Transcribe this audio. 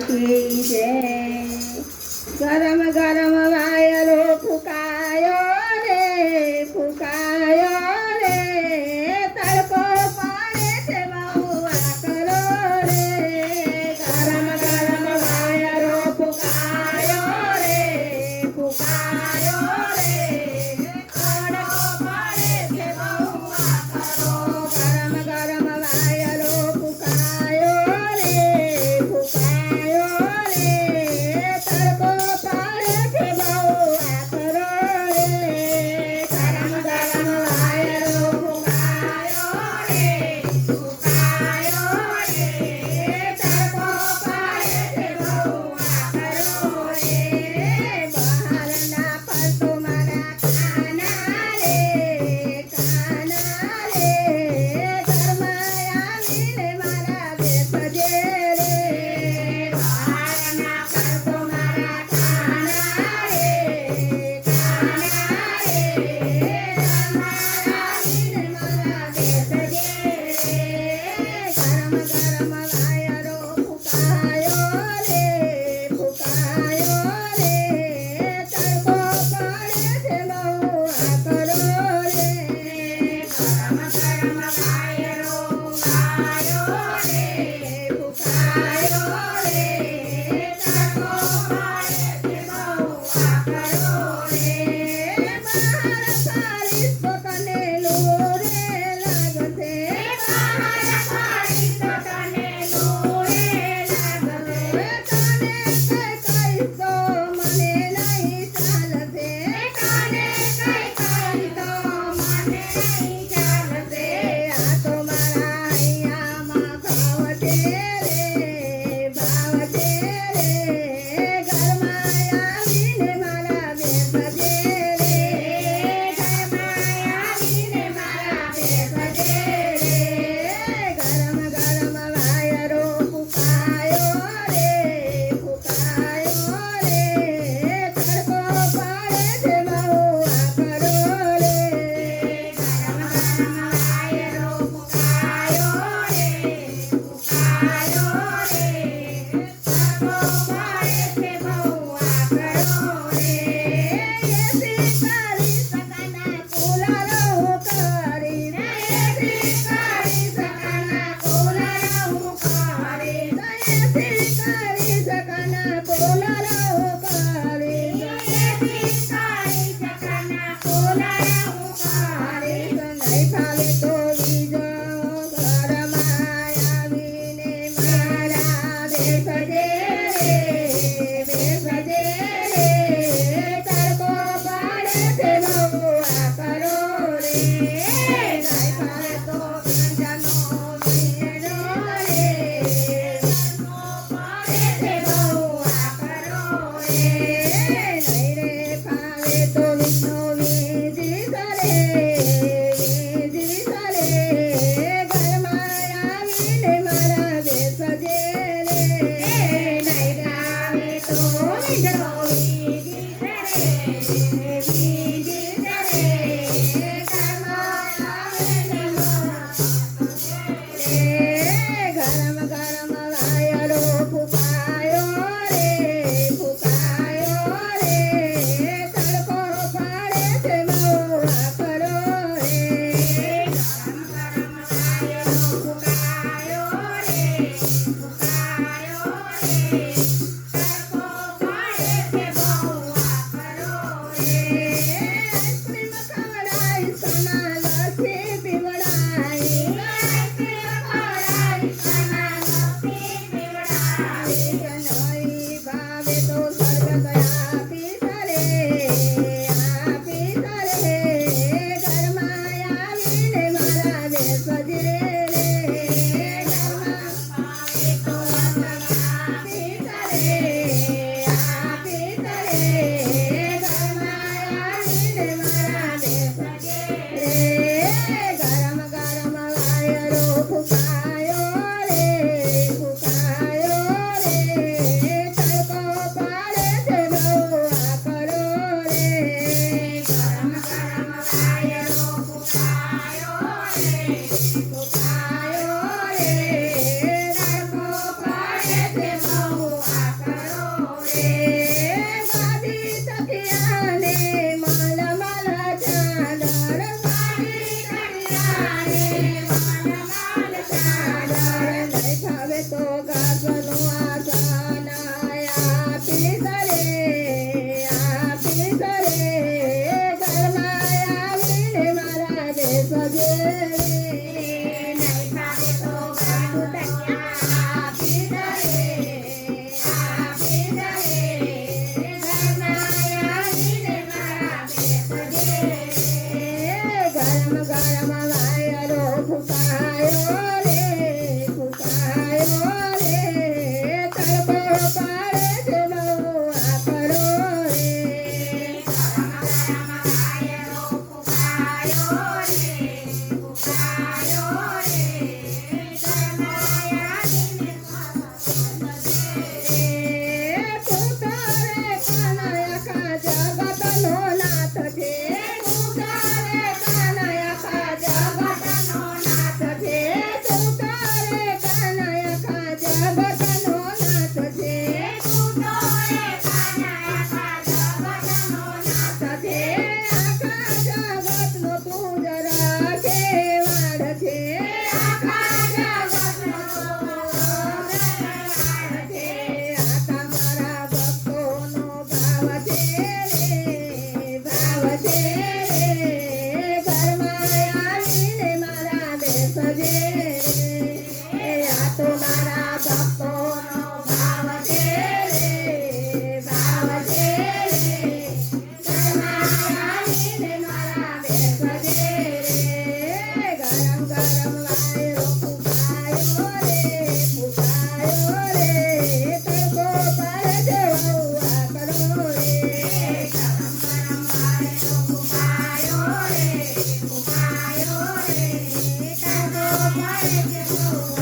की जय। गरम गरम वायरो फुकायो रे फुकायो रे, तड़को पाड़े से महुआ करो रे। गरम गरम वायरो फुकायो रे फुकायो रे, तड़को पाड़े से महुआ करो। गरम गरम वायरो फुकायो रे फुकायो रे, तड़को पाड़े से महुआ करो रे। गरम गरम वायरो फुकायो रे फुकायो रे, तड़को पाड़े से महुआ करो रे। बहारना पर तुम्हारा खाना रे खाना रे, गरमाया मीरे मारा बेसजे रे। बहारना पर तुम्हारा खाना रे खाना रे, गरमाया मीरे मारा बेसजे रे। गरम गरम वायरो फुकायो रे फुकायो रे, तड़को पाड़े से महुआ करो रे। गरम गरम वायरो फुकायो रे फुकायो रे, तड़को पाड़े से महुआ करो रे। बाहर बारिश तो कने लो रे लागते, बाहर बारिश तो कने लो रे लागते। काने कई तो मने नहीं चालते, काने कई तो मने नहीं चालते। आ तुम्हारा हैया माँ भावते रे भावते रे, गरमाया मीने मारा बेसजे रे। गरमाया मीने मारा बेसजे रे। गरम गरम वायरो फुकायो रे फुकायो रे, तड़को पाड़े से महुआ करो रे। गरम गरम वायरो फुकायो रे फुकायो रे, तड़को पाड़े से महुआ करो रे। ये शिकारी सकना कूलर करी रे, शिकारी सकना कूलर करी, शिकारी सकना कूलर करी, शिकारी सकना कूलर करी। नहीं फाले तो बीजो गरमाया मीने मारा बेसजे रे बेसजे रे, तड़को पाड़े से महुआ करो रे। नहीं फाले तो जनो मीनो रे, तड़को पाड़े से महुआ करो रे। नहीं रे फाले तो विष्णु वीजी करे गरमाया मीने मारा बेसजे रे। नहीं गावे तो विष्णु वीजी करे गरमाया मीने मारा रे। गरम गरम वायरो फुकायो रे फुकायो रे, तड़को पाड़े से महुआ करो रे। गरम गरम वायरो फुकायो रे फुकायो रे, तड़को पाड़े से महुआ करो रे। आइसक्रीम खवड़ाई सना लस्सी पिवड़ाई, आइसक्रीम खवड़ाई सना लस्सी पिवड़ाई। नहीं भावे तो शरबत आपी करे गरमाया मीने मारा बेसजे रे। गरमा भावे तो शरबत आपी करे કે બહુ